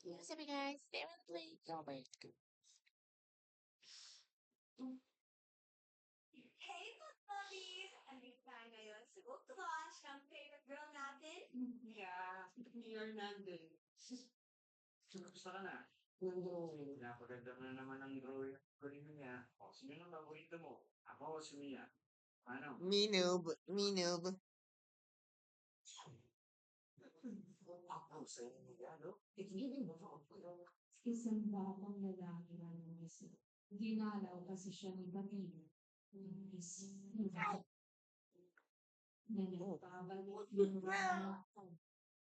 What's up, you guys? Stay on the plate. Oh my god. Hey, Puppies! Andito tayo ngayon sa Book Clash, ang favorite girl natin. Yeah, you're nandun. Gusto ka na? Napaganda mo na naman ang drawing ko rin niya. O, sino ang paborito mo? Ako o si Mia? Ano? Minob. Minob. Ako sa Mia, no? Isang batang lalaki na lumisip. Ginalaw kasi siya ni Pamilya. Nanagpabalik ng mga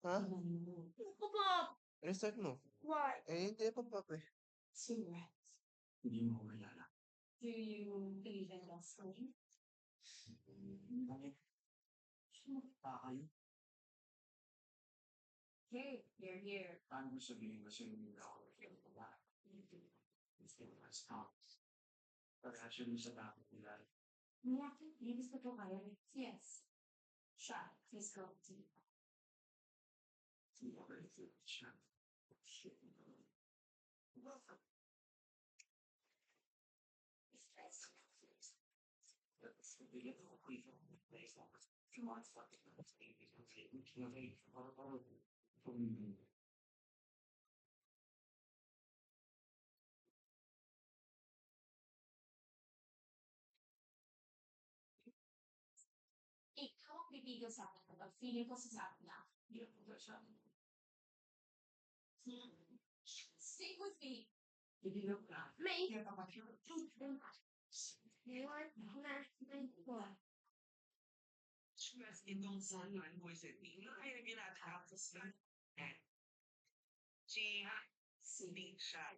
Ha? kanino. Restart mo. Why? Eh, hindi pa pa eh. Cigarettes. Hindi mo kilala. Do you even listen? Kayo? Hey, you're here. Paano mo sabihin mo sa Mia ako? Gusto mo mas counts. Pag-asya mo sa dami nila. Miyaki, gusto ko kaya? Yes. Siya, please go to you. Hindi ako rin siya. Shit. Ikaw ang bibigyan sa akin kapag feeling ko sa akin na. Stay with me. May. Itong Sunlight Boys at Tingin ay ginatapos na. Si Sing siya.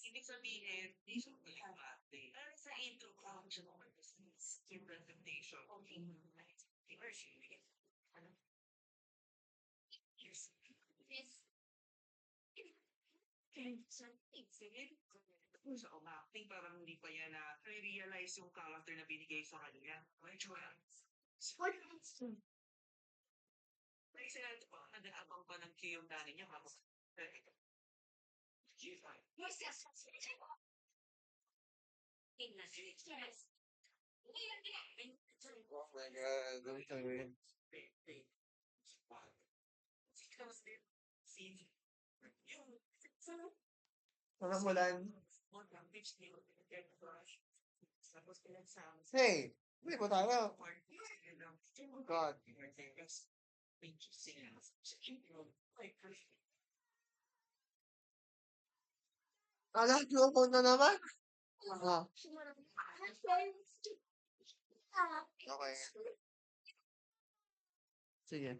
Ibig sabihin, di siya mag-ate. Ano sa intro ko, siya naman yung presentation. Sa umacting, parang hindi pa yan na realize yung character na binigay sa kanya. Medyo may sinabi pa, nag-aabang pa ng cue yung dani niya. Oh my god. Don't tell me. Parang walang... Hey! Hindi ko tayo. Oh god. Alam ko punta naman. Ah, okay. Sige.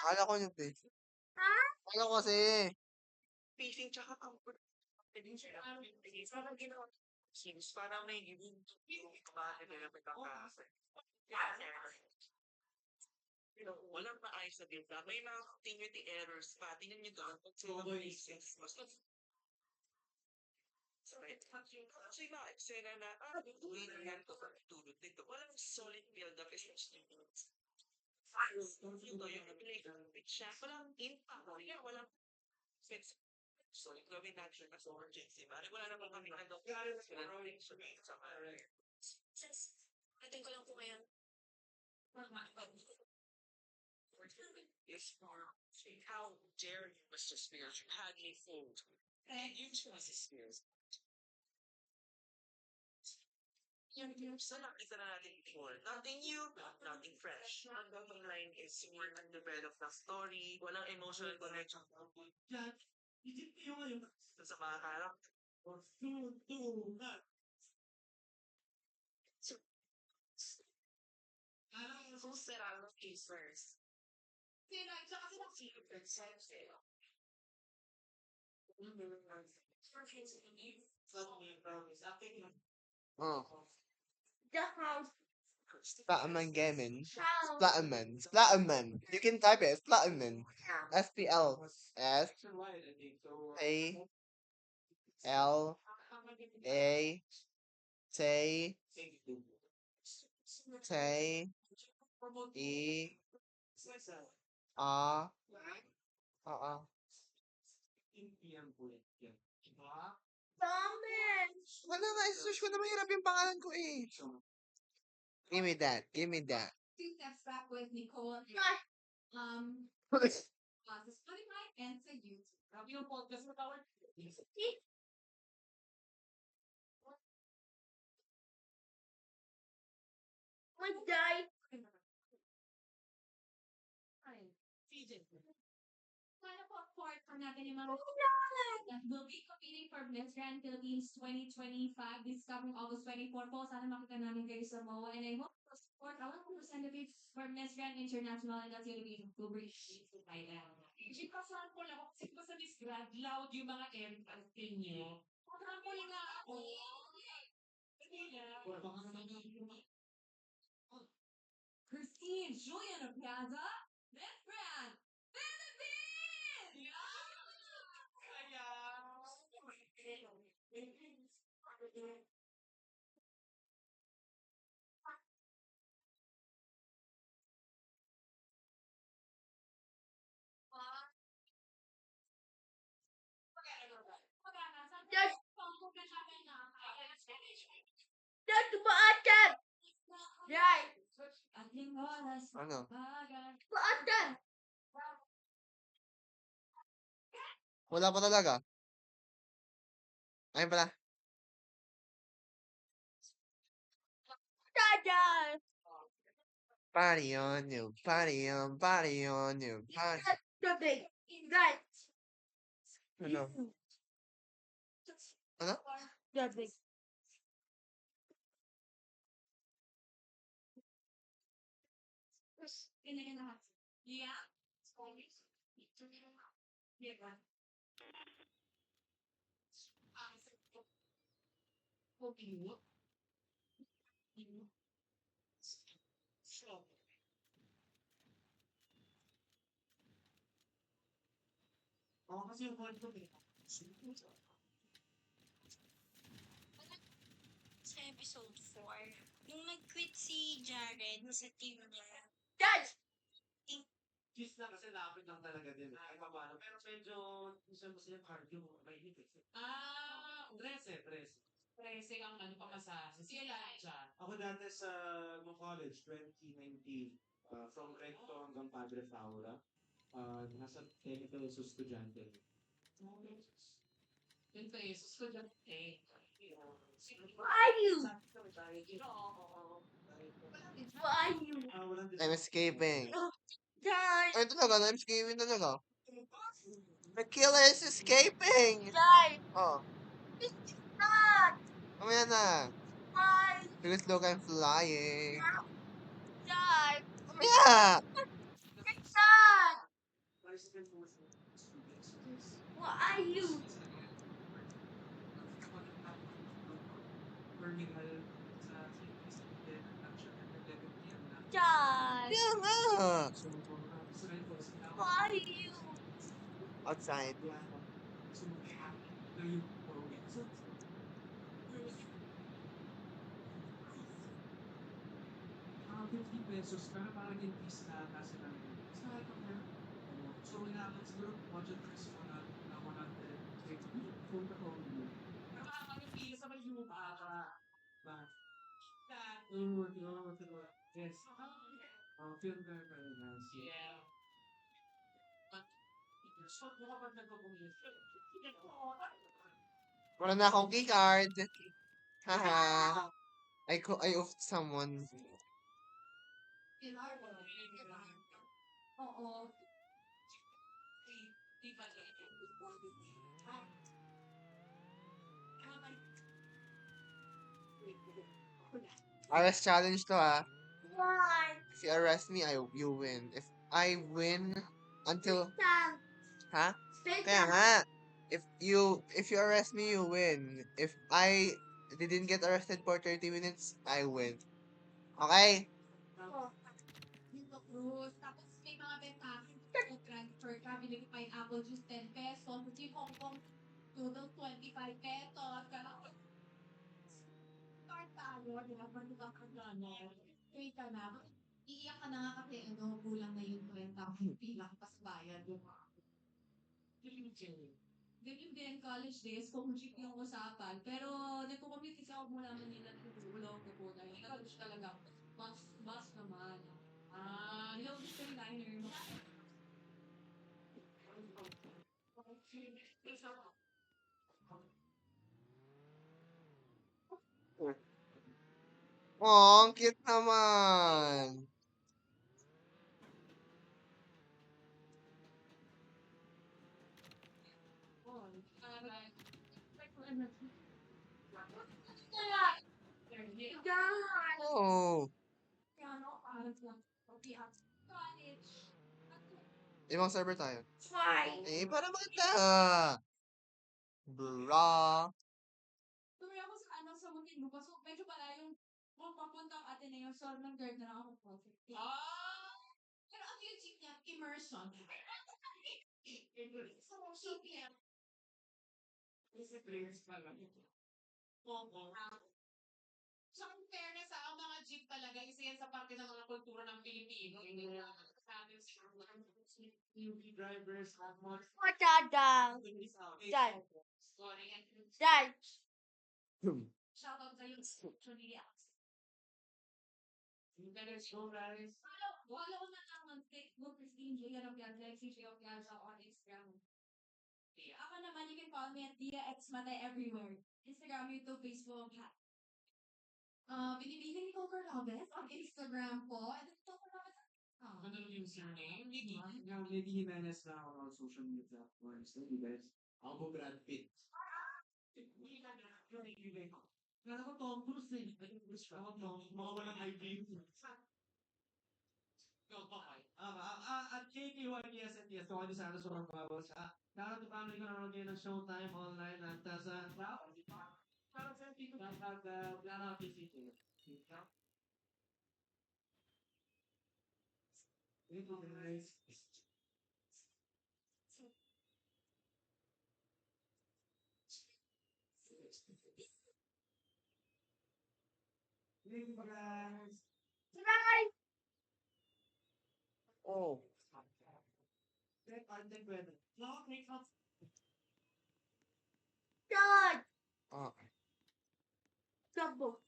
Akala ko yung page. Akala ko kasi. Pacing tsaka comfort. Parang ginawa. Seems parang may giving yung kumain nila pagkakasa. Walang maayos na build up. May mga continuity errors pa. Tingnan nyo doon. Pag sa mga places. So yung mga eksena na, tuloy na yan ito tulad nito. Walang solid build up. Especially yung to, yung play siya. Walang impact. Walang sense. So, yung gawin natin as urgency. Wala naman kami ano. Atin ko lang po ngayon. Yes, how dare you, Mr. Spears? You had me fooled. And you, Mrs. Spears. Yung sa nakita na natin before, nothing new, nothing fresh. Ang bottom line is, we're undeveloped na story, walang emotional connection. Sa mga character. Who said I love you first? Oh. The house. Splatterman Gaming. Splatterman. Splatterman. You can type it. Splatterman. SPL. S. A. L. A. T. T. E. R. Oo. Hindi yan po yan. Diba? Thomas! Wala nga, isush ko na mahirap yung pangalan ko eh. Give me that. Give me that. 2 steps back with Nicole. Sa Spotify and sa YouTube. Grabe yung podcast mo tawag. Would die. Sana po support po natin yung mga that will be competing for Miss Grand Philippines 2025 this coming August 24 po. Sana makita namin kayo sa MOA and I hope to support our representatives for Miss Grand International and that's going to be in October 18 by then. Ikasahan ko lang, kasi ba sa Miss Grand, loud yung mga entrance niyo. Pagkakulit na ako. Christine Julian of Piazza, Miss Grand Philippines! Kaya... That's button! Right! Ating oras. Ano? Button! Wala pa talaga. Ayun pala. Tada! Party on you, party on you, party. The big. Right. Ano? Ano? The big. Ganyan na lahat. Yeah. Oo, kasi yung word ko eh. Sa episode 4, yung nag-quit si Jared sa team niya. Kiss na kasi lapit lang talaga din. Ay, paano. Pero medyo, gusto mo siya cardio, mainit eh. 13. 13 ang ano pamasahe. Sige lang dyan. Ako dati sa college, 2019, from Recto hanggang Padre Faura, nasa 10 pesos estudyante. 10 pesos ko dyan. Why you? Why you? Walang I'm escaping. Die! Ay, talaga, I'm escaping talaga. The killer is escaping! Die! Oh, Not! mamaya na. Why? Because look, I'm flying. Die! Mamaya! It's not! Why you? Die! Kaya nga. Why you? Outside. Pesos, pero parang yung piece na kasi lang. So, inaabot siguro budget kasi mga 150 kung ako. Pero ang pila sa may lupa ba? Yes. Film very nice. Yeah. So, kapag nagpapumili, Wala na akong keycard. Haha. I oofed someone. Oo. Arrest challenge to ah. Why? If you arrest me, you win. If I win until... Stop! Ha? Stay Kaya nga. If you arrest me, you win. If I didn't get arrested for 30 minutes, I win. Okay? Dito Cruz. Tapos may mga bentahin sa transfer ka. Bili ko pineapple juice 10 pesos. Yung Hong Kong noodles 25 pesos. Card tayo. Di ba? Ba't ba ka gano'n? Pay ka na. Iiyak ka na nga kasi kulang na yung 20 pila ka pas bayad. Ganyan din, college days, kung jeep yung usapan. Pero, nagko-commute kasi ako mula Manila to Ulong ko po. Dahil college talaga. Bus naman. Hello, Mr. Liner. Oh, ang cute naman. Oh, College. ibang server tayo. Fine. Eh, para maganda. Bra. Tuloy ako sa ano sa Muntinlupa. So, medyo malayong kung papuntang Ateneo. So, nag-guard na lang ako project. Pero ang yung jeep niya, immersion. So, yeah. Disciplines pala. Oo. So, in fairness, ang mga jeep talaga, isa yan sa parte ng mga kultura ng Pilipino. Hindi na sa atin sa UV drivers, have more. Dad. Dad. Sorry. Dad. Shoutout sa'yo. Actually, Let's go, guys. follow ko na lang ng Facebook, Christine J. Arapiaza, CJ Opiaza on Instagram. Ako naman, you can follow me at Dia X Matay everywhere. Instagram, YouTube, Facebook, binibihin ni Coco Robes on Instagram po. And then, Coco Robes, Ano yung username? Now, Lady Jimenez na ako on social media platforms. Thank you, guys. Ako Brad Pitt. Kaya ko Tom Cruise eh. Ako Tom, mga walang ID. Go, okay. At KKYPS at yes, kung ano sana sa mga babos. Dapat yung family ko nanonood ngayon ng Showtime online at sa parang sa dito na wala na PCT. Thank you, guys. Thank you, guys. Oh. Content pwede. No, make up. Dad. Ah. Double.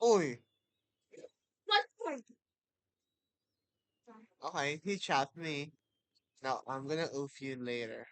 Uy. What point? Okay, he chopped me. Now, I'm gonna oof you later.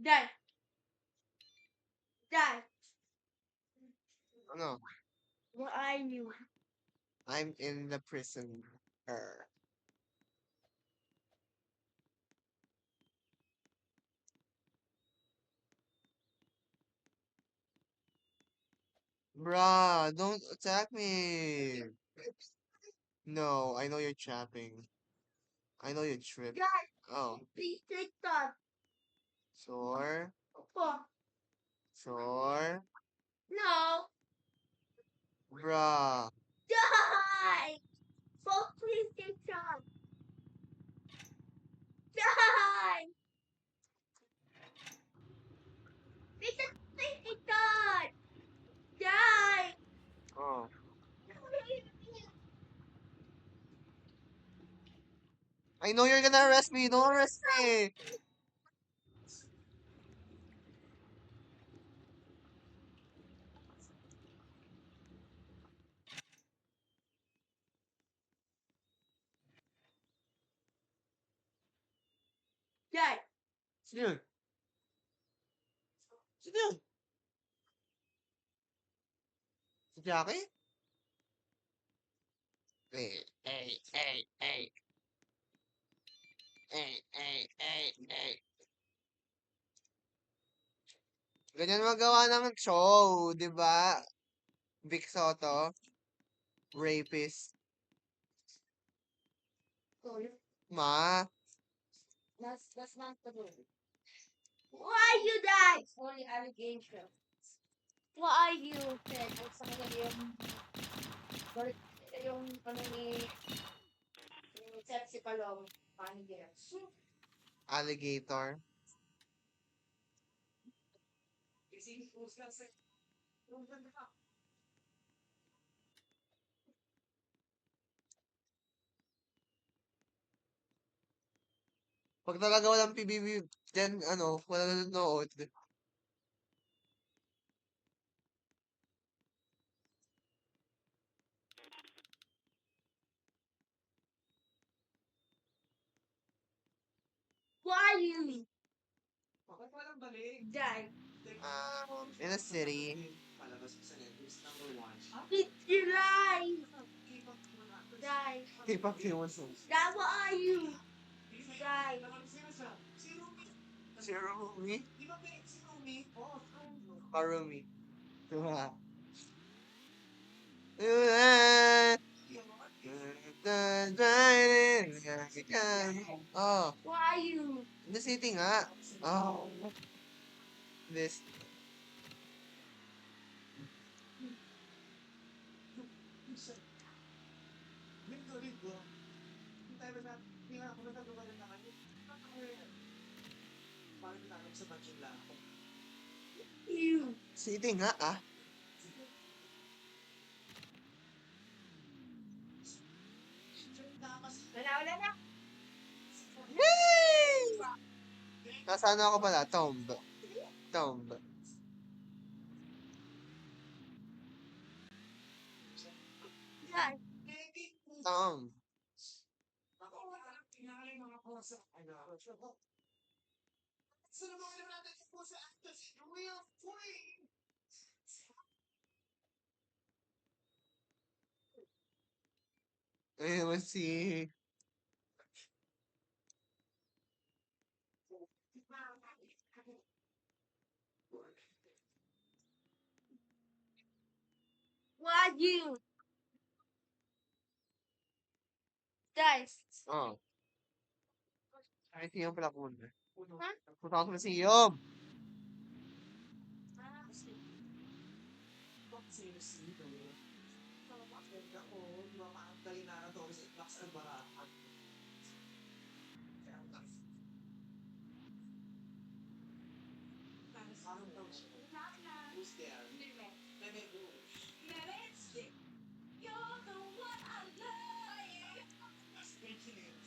Dad. Dad. Ano? Where are you? I'm in the prison. Bruh, don't attack me. No, I know you're chapping. I know you tripped. Dad. Oh. Please take that. Sure. Oh. Sure. No. Bruh. Die. So please take that. Die. Please take that. Die. Oh. I know you're gonna arrest me. Don't arrest me. Dad, Sino yun? Sino yun? Si Jackie? Hey. Hey. Ganyan magawa ng show, di ba? Vic Soto, rapist. Ma, that's not the rule. Why you dad? It's only allegation. Why are you? Ted, ang sa kanila yung ano ni Sepsi Palong, paano yun? alligator. Pag talaga walang PBB, then ano, wala nanonood. Why are you? Bakit walang balik? Dad, In a city. Palabas ko sa Netflix #1. it's July. Dad, K-pop famous. Dad, why are you? Dad, Si Rumi? Di ba si Rumi? Oo, Parumi. Diba? Oh, why are you? in the city nga. Oh, this. Linggo. Hindi tayo na, hindi nga ako nagagawa na naman. Parang natanong sa bagyong lang ako. You. City nga ah. Wala na. Yay! Nasaan ako pala? Tomb. Dad, Tomb. Ako, pinakaling mga posa. Saan naman naman natin sa posa actors? Real free! Ayun naman si... why are you? Dad, Oh. Ay, siyom pala po. Ha? Punta ako sa siyom. Who's there? Bebe Bush. You're the one I love. Speaking it.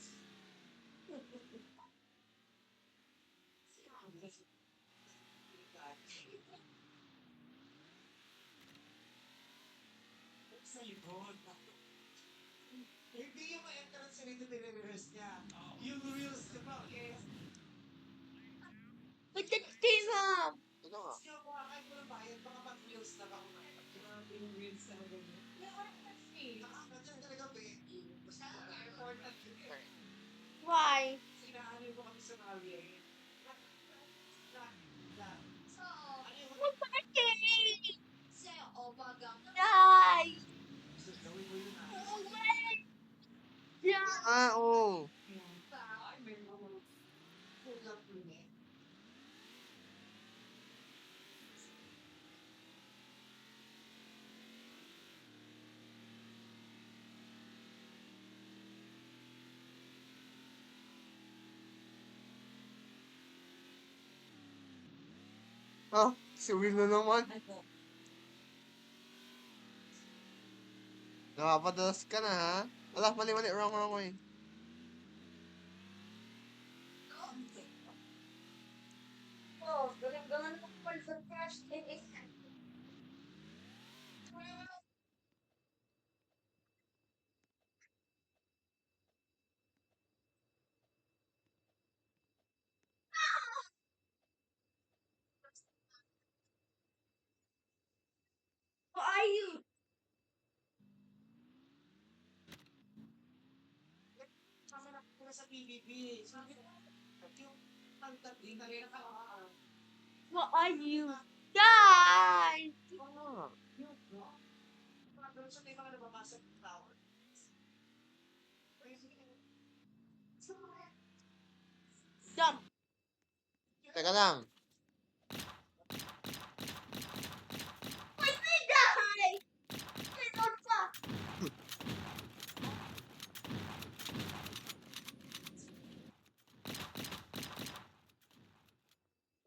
Sa likod. Hindi yung entrance nito nire-rehearse niya. Yung reels, di ba? Okay. but that's Mom. Ano nga? Sige ako, kahit mo ng bayad, baka mag-reels na ako na. Yung reels na ako. Nakakadyan talaga, baby. Basta important yun eh. Why? Sinaano mo kami sa Maria. So, Ano yung what's birthday? Say, oh, bagang. Dad. gawin mo yun ah? Oh, wait. Dad. Ah, oo. Ay, may mga pull-up yun eh. Ah, si Will na naman. Nakapadalas ka na ha? Wala, mali. Wrong eh. Oh, galing-galing mo pala sa crush. Who are you? Kami na po sa PBB. Sabi ko, yung pagdating na rin ako. Who are you? Guys! Ah. Yung, doon sa mga nababasag ng tower. Jump! Teka lang. Wait, wait, guys! Reload pa!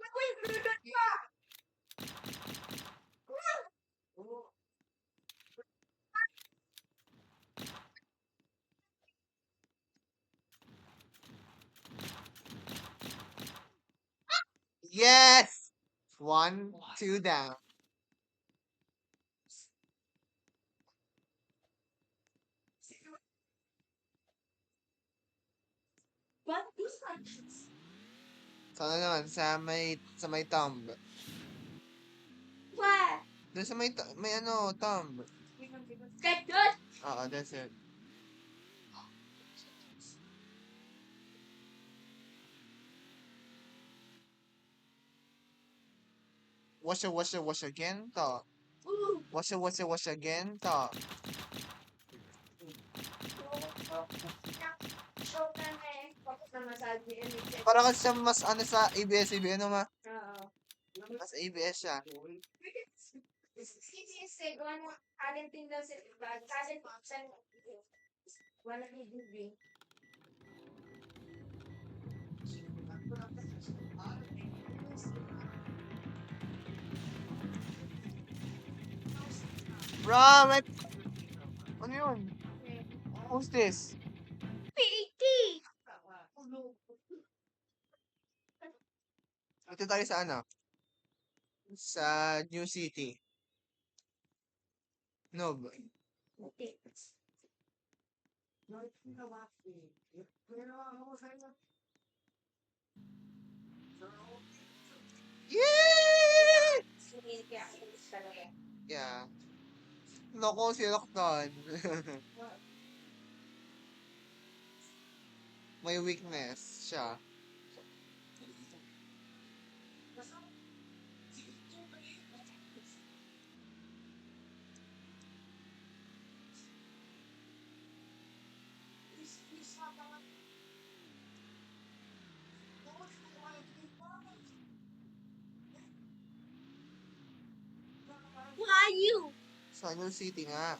Wait, reload pa! Yes! 1, 2 down. What is that? Sana naman, sa may thumb. What? Doon sa may ano, thumb. Get good? Oo, that's it. Wash again, to. Ooh. Wash again, to. Show ka na eh. Tapos na masabi. Para kasi siya mas ano sa ABS-CBN, ano ma? Oo. Mas ABS siya. Sige, one talenting daw si Bag. Kasi sa wala ni Bibi. Bro, may... Ano yun? Who's this? PET! Ito tayo sa ano? Sa New City. Nob. Okay. Yay! Sige, kaya talaga. Yeah. Loko si Lockdown. May weakness siya. Who are you? Sa New City nga.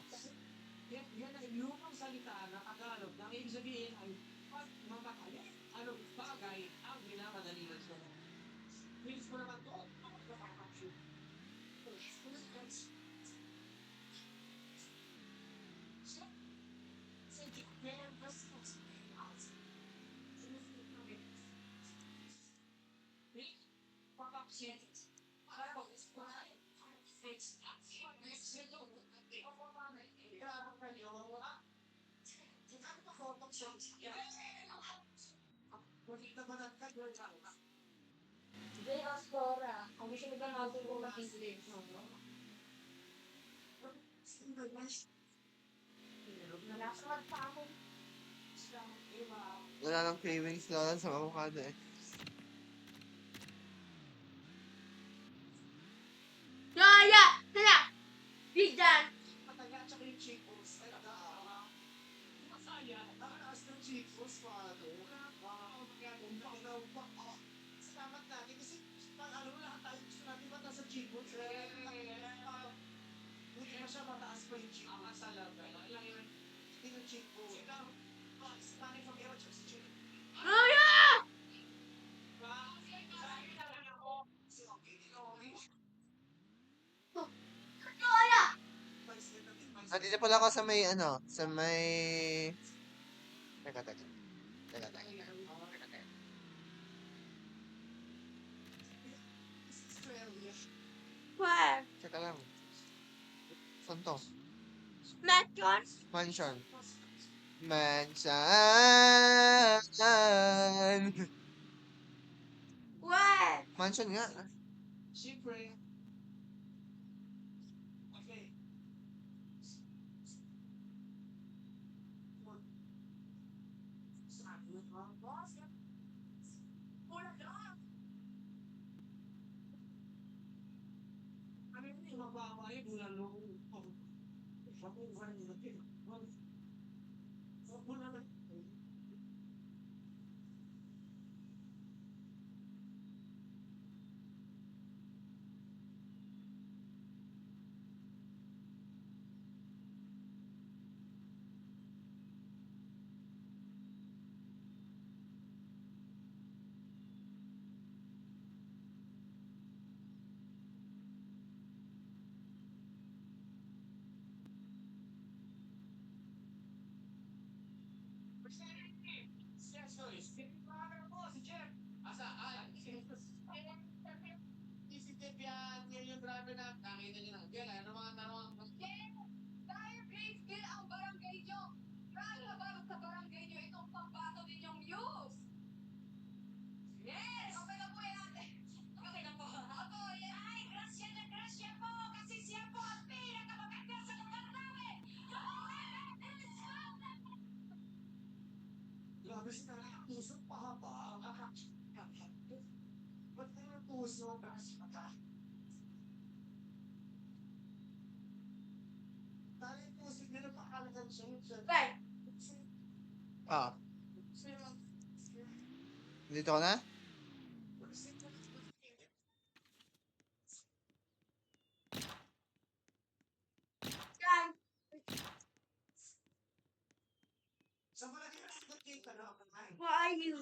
Yan ay lumang salita na Tagalog na ibig sabihin ay pagmamakali. Anong bagay ang minamadali ng sa mga. Please mo naman to. Jay Aspora. Ang gusto ko lang ako kung mag-English. Nalasamat pa ako. Wala nang cravings na sa avocado eh. Kaya! Kaya! Bijan! Mataga at saka yung chicos. Ay, masaya. Taas ng chicos, paano? Salamat natin kasi pang ano lahat tayo gusto natin mataas sa chicos. Hindi na siya mataas pa yung chicos. Ang asalaga. Lang yun. Hindi yung chicos. Paano yung pag-iwa sa chicos? Kaya! Kaya! Dito pala ako sa may ano, sa may... Teka. Saan to? Metron? Mansion. Mansion. What? Mansion nga. Siyempre. Okay. Sabi mo ba, boss? Wala lang. Ano yung mababa yung bulan mo? Mabuhay mo na din. Wala na. Si Jeff yan, yan yung driver na nakita niyo na. Yan, ano mga tanong? Dahil grade skill ang barangay nyo. Grabe sa barangay nyo itong pambato ninyong news. Yes! Okay na po yan. Okay na po. Ako, yan. Ay, grasya po. Kasi siya po ang pinakamaganda sa lugar namin. Grabe si Nanay, ang puso pahaba. Ba't na ang puso? Nanay, puso nila pakalagan siya. Right. Ah, dito ka na? Yan. Sa malaki na kita na ako na. Who are you?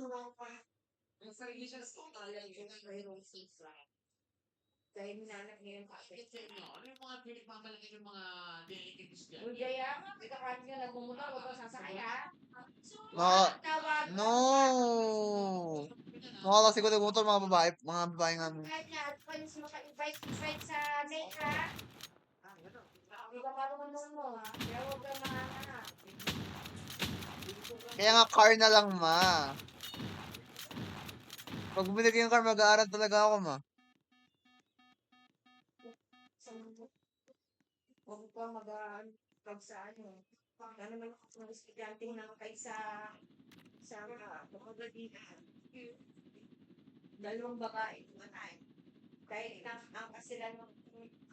Ang sarili siya sa kaya yun ang mayroong safe lang. Dahil hinahanap niya yung Bakit sa inyo? Ano yung mga pinagmamalaki ng mga delicates dyan? Uy, kaya nga, pagkakaroon ka na bumuta, huwag ka sasakay ha. No. Tawag. No. Nakala siguro ng motor mga babae nga. Kahit na, pwede maka-invite sa lake ha. Hindi ka marunong mo ha. Kaya huwag ka mahanap. Kaya nga car na lang, ma. Pag bumili ko yung car, mag-aaral talaga ako, ma. Huwag ka mag-pag sa ano. Ano naman ako ng estudyante naman kayo sa kapagalitan. Dalawang babae, manay. Dahil ang kasilan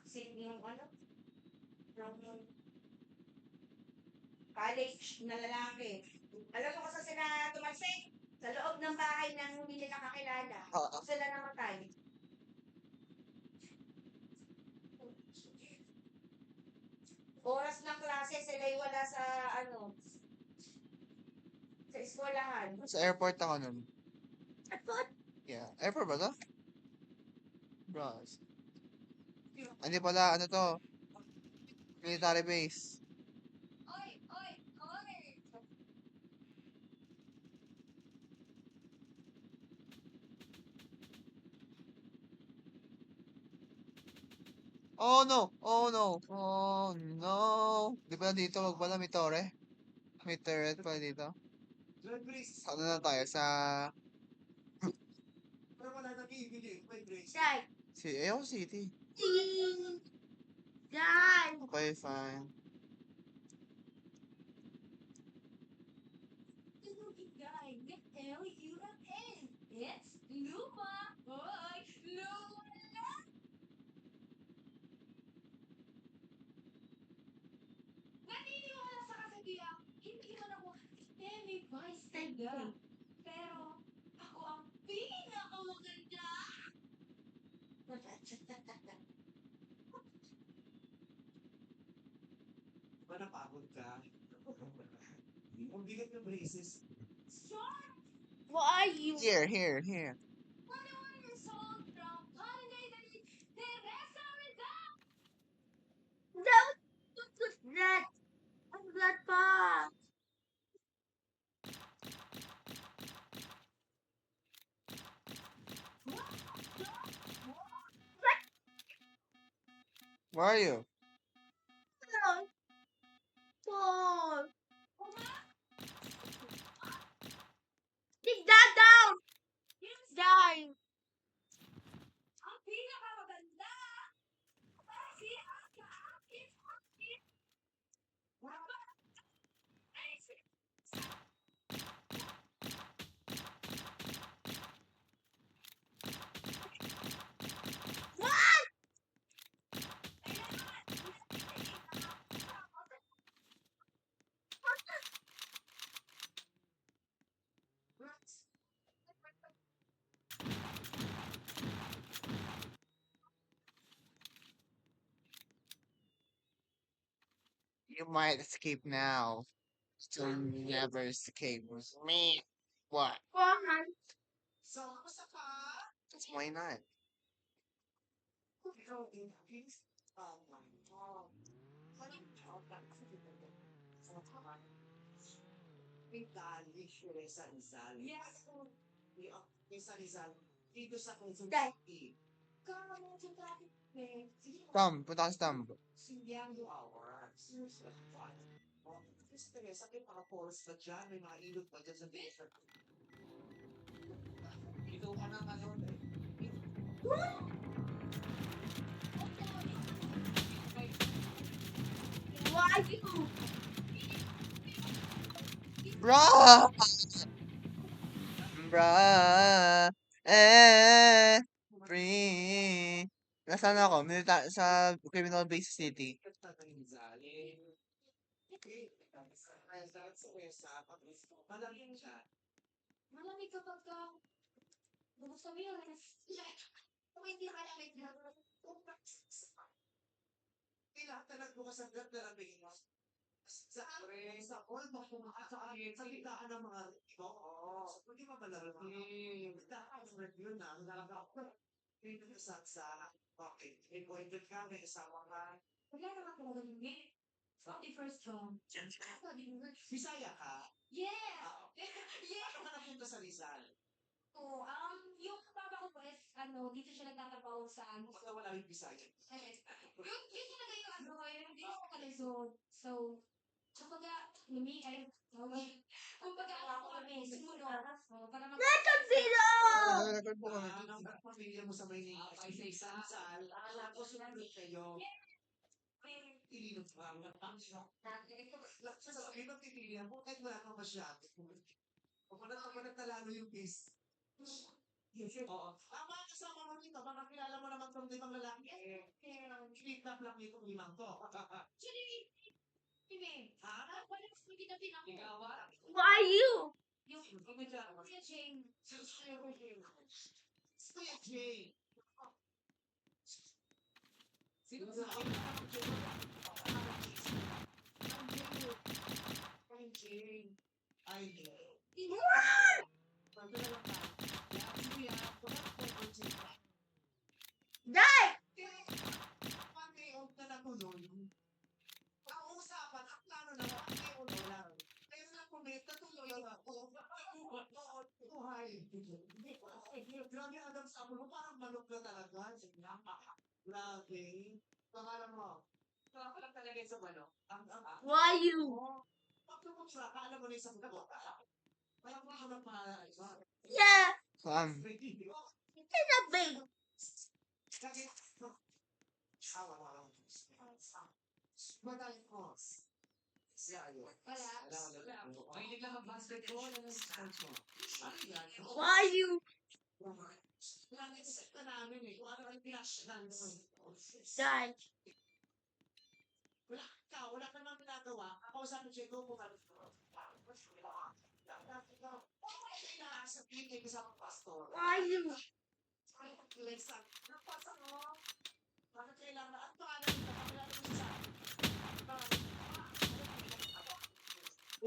kasi yung ano, ng college na lalaki. Alam mo kung saan sila tumalsik? Sa loob ng bahay ng hindi nila nakakilala. Oo. Sila namatay. Oras ng klase, sila'y wala sa ano, sa eskwelahan. Sa airport ako nun. At what? Yeah. Airport ba to? Bros. Hindi pala, ano to? Military base. Oy, oy, oy. Oh no! Oh no! Oh no! Di pala dito, wag pala may tore. May turret pala dito. Blood Grace. Ano na tayo? Sa... Pero wala nang ibili. May Grace. Dad! Ayoko City. Dad! Okay, fine. Guy, with L-U-M-N. It's Luma. Oy, Luma na. Naniniwala sa kasabihan, hindi man ako semi-vice ganda. Pero ako ang pinakamaganda. Ba napagod ka? Ang bigat ng braces. Short Who are you? Here, here, here. 21 years old from Holiday Village, Teresa Rizal. Dad! Ang blood pa! Where are you? You might escape now. So never escape. Me. What? So, kamusta ka? That's why not? Ikaw din, please. Oh. Walang tawag sa mga Rizal, sa Rizal. Yes. Yung sa Rizal, dito sa Quezon Dai. City. Tom, punta ka sa Tom. Sindihan 2 hours. Oh, Miss Teresa, may mga falls pa dyan, may mga ilog pa dyan sa desert. Ito ka na ngayon eh. Why you? Bruh! Bruh! Free! Nasaan ako? Sa Criminal Base City. Malamig siya. Malamig kapag ka bubos kami yun. Kung hindi malamig na. Kailangan nagbukas ang ganda ng Venus. Sa sa all mga kumakain, sa litaan ng mga iba. Oo. Hindi ba malamig? Litaan ng review na, nalaga ako. Dito sa okay. May boyfriend ka, may asawa ka. Wala naman ako malamig. From the first home. Bisaya ka? Yeah! Yeah! Paano ka napunta sa Rizal? Oh, yung papa ko po is, dito siya nagtatrabaho sa, Baka wala rin Bisaya. yun talaga yung hindi ako kalisod. So, kumbaga, kumbaga, ako kami, sumunod. So, para Record po kami. Ang pamilya mo sa Maynila, ay sa Rizal, alam ko sumunod kayo. Ilinong pa. Sasabihin ng pipilihan mo, kahit wala kang masyado. Pag nagtalalo yung case. Oo. Tama, kasama mo dito. Baka kilala mo naman itong 5 lalaki. Kinitap lang itong 5 to. Ha? Ikaw ba? Why you? Yung Kuya Jane. Kuya Jay. Sino sa akin? Kuya Jay. Ay, Die! One-day-old na natuloy. Ang usapan, ang plano na one-day-old lang. Kaya na kumit, natuloy ako. Buhay. Grabe, Adam, sabi mo, parang manok na talaga. Grabe. Pangalan mo. Pangalan lang talaga sa manok. Why you? Pag tumutsa ka, alam mo na yung sabi ko. Parang mga pangalan. Yeah! Saan? It's a big. Kasi, madaling course. Wala. Mahilig lang ang basketball. Ano yung sports mo? Ano yan? Why you? Lang-isip na namin eh. Kung ano ang flash lang. Die. Wala ka naman ginagawa. Ako sa akin, Diego, kung ano. Inaasap yun kasama pastor. Why you? Listen, napasa mo. Bakit kailangan na? Ang pangalan mo, pakilala mo sa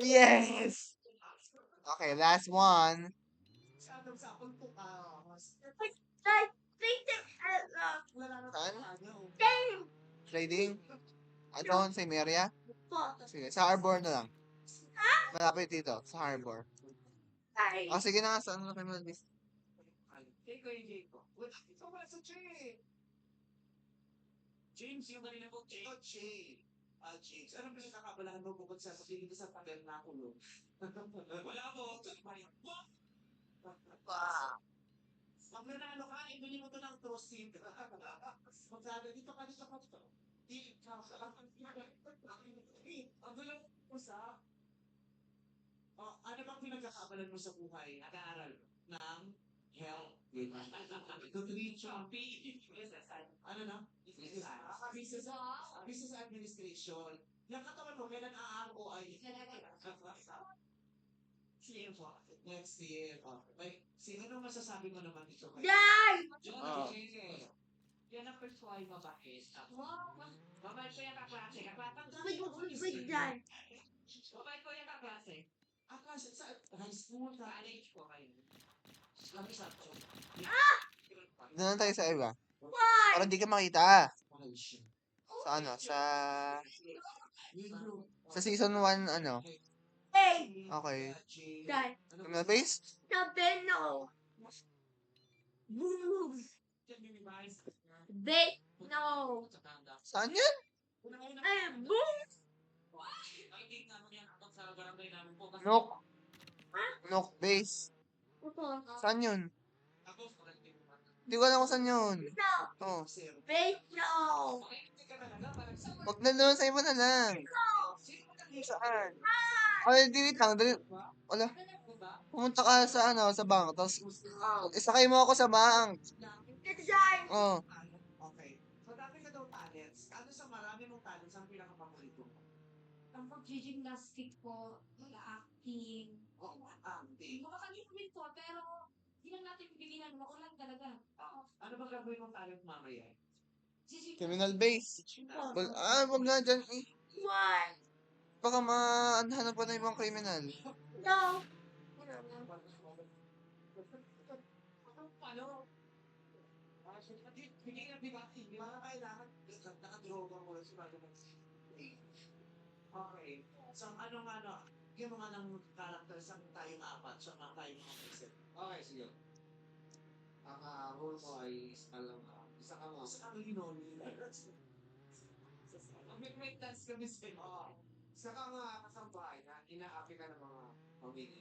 Yes! Okay, last one. sa punto ka. Die. Think that Wala na Saan? game. Trading? Doon sa area? Fuck. Sige, sa Harbor na lang. Malapit dito, sa Harbor. Die. O, sige na nga, saan na kayo mag-list? Jake ko yung Jake ko. Ito wala sa Jake. James, yung kanina po, James. Ito Jake. James. Anong pinakakabalahan mo bukod sa pagiging sa tabernakulo? Wala po. Pag nanalo ka, ibili mo to ng toasted. Magsabi, dito ka. Ang gulang usa. Ano bang pinagkakabalan mo sa buhay? Nag-aaral ng health. To reach your ano na? Business administration. Yung katawan mo, kailan ROI? Next year. Sino masasabi mo naman ito? Die. Oh. Yan ang persuay mabait. Mabait ko yung kaklase. Sabi ko kung dyan. Mabait ko yung kaklase. Kaklase sa high school, college ko kayo. Kami sa Doon tayo sa iba. Why? Para di ka makita. Sa ano? Sa season 1, ano? Hey! Okay. Dad. Criminal base? Sabi no. Boom. Bait no. Saan yan? Ay, boom. Nook. Nook base. Ito. Saan yun? Hindi ko alam kung saan yun. No. Oh. Bait no. Huwag na doon, sa iba na lang. Saan? Ay, di wait lang. Dali. Wala. Pumunta ka sa ano, sa bank. Tapos, isakay mo ako sa bank. Dyan. Oh. Okay. So, dami ka daw talents. Ano sa marami mong talents ang pinakapaborito mo? Ang pag-gymnastic po, mag-acting. Acting. Makakalimutin po, pero hindi lang natin bibilihan. Makulang talaga. Ano ba gagawin mong talent mamaya? Criminal base. Wag nga dyan. Eh. Why? Baka mahanap pa na ibang criminal. No. Ano? Hindi na di ba? Mga kailangan nakadroga mo lang si Bago. Okay. So, yung mga ng characters ang tayong apat, so mga tayong mga isip. Okay, sige. Ang role mo ay isa ka mo. Isa ka linoli. May dance kami sa isa ka nga kasambahay na inaapi ka ng mga pamilya.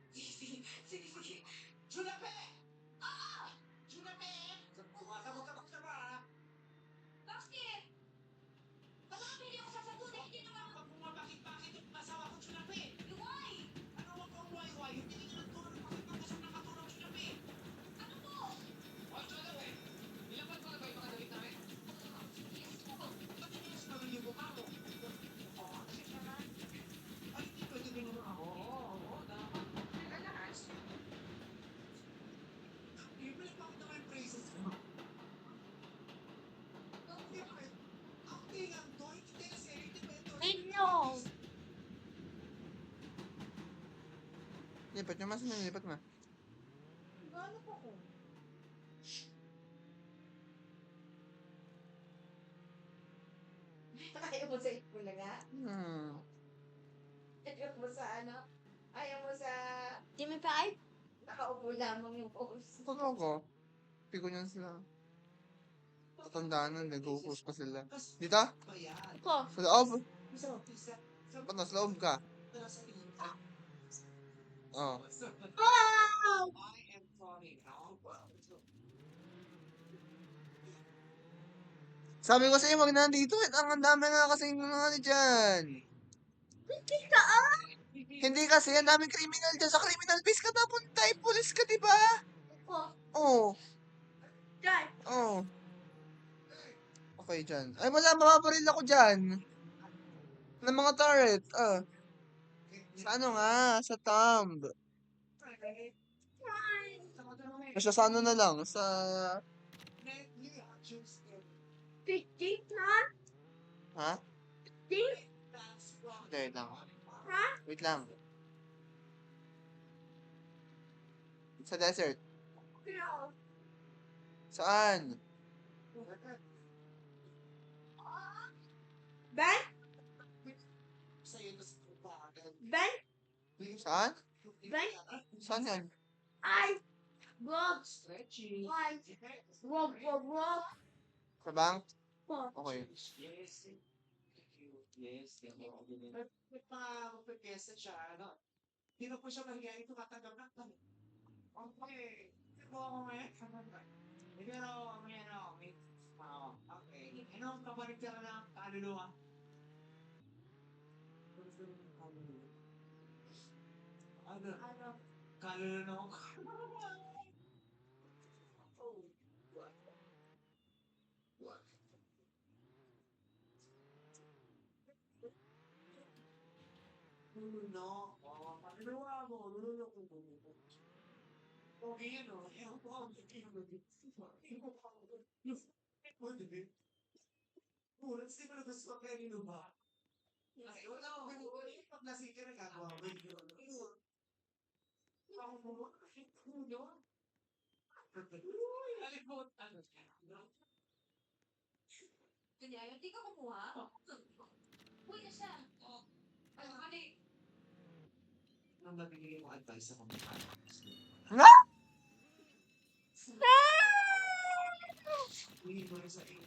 Sige. Sige. Junape! Junape! Kumakabot ka ba? Bakit? Hindi ako sasagutin. Hindi naman. Pag bumabakit-bakit yung masawa ko, Junape! Why? Ano wag kang why? Hindi ka naman tulog. Bakit pagkasok nakatulog, Junape? Ano po? O, Junape! Ilang ba ba yung makadawit namin? Yes po. Ba't hindi yung sinabi yung mukha mo? Ay, hindi pwede ganun ako. Oo, dapat. Ibalik pa kita yung praises mo. Actingan to, hindi kasi independent. Bait no. Lipat nyo, mas nilipat mo. Ano po ko? Ayaw mo sa Itbulaga? Ayaw mo sa ano? Ayaw mo sa Jimmy Five? nakaupo lamang yung post. Ano ko? Pico nyo sila. Tatandaan na, nag-focus pa sila. Dito? Bayan. Ko. Sa loob? So, Ba't nasa loob ka? Oh. Wow! I am falling out. Sabi ko sa'yo, wag na dito. Ang dami nga kasi yung ano dyan. Kita ah! Hindi kasi, ang daming criminal dyan. Sa criminal base ka napunta. Eh, police ka, di ba? Ko. Oo. Dad. Oo. Okay, dyan. Ay, wala, mapaparil ako dyan. Ng mga turret. Sa ano nga? Sa thumb. Basta sa ano na lang. Sa... 50 na? Ha? 50? Wait lang. Ha? Wait lang. Sa desert. No. Saan? Ben? Ben? Saan? Ben? Saan yan? Ay! Rob! Stretching. Why? Rob! Sa bank? Ko. Okay. Yes. Yes. May magpipesa siya, ano? Hindi na po siya mahihayin tumatanggap ng tanong. Okay. Ito ako ngayon. Pero, okay. Ano ang kabalik ka na ng kaluluwa? Ano? Ano? Kaluluwa. No. Kaluluwa mo. Lulunok mo. Okay yun, oh. Ewan ko, ang tingin mo. Bullets, di mo na gusto ka kanino ba? Ay, wala ko. Pag nasika na gagawa ko yun. Ako mo. Yun. Uy, nalimutan. Kanya, hindi ka kumuha? Uy, na siya. Ano ka na Ang mabibigay mo advice sa mga hindi mo rin sa iyo.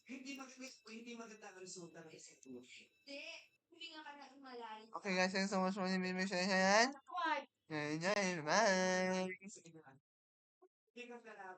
Hindi maganda ang resulta ng isang tuwa. Hindi. Huminga ka na ng malalim. Okay guys, thanks so much for watching this video. Yan. Why? Yan, yan, bye. Sige na. Hindi ka kalaban.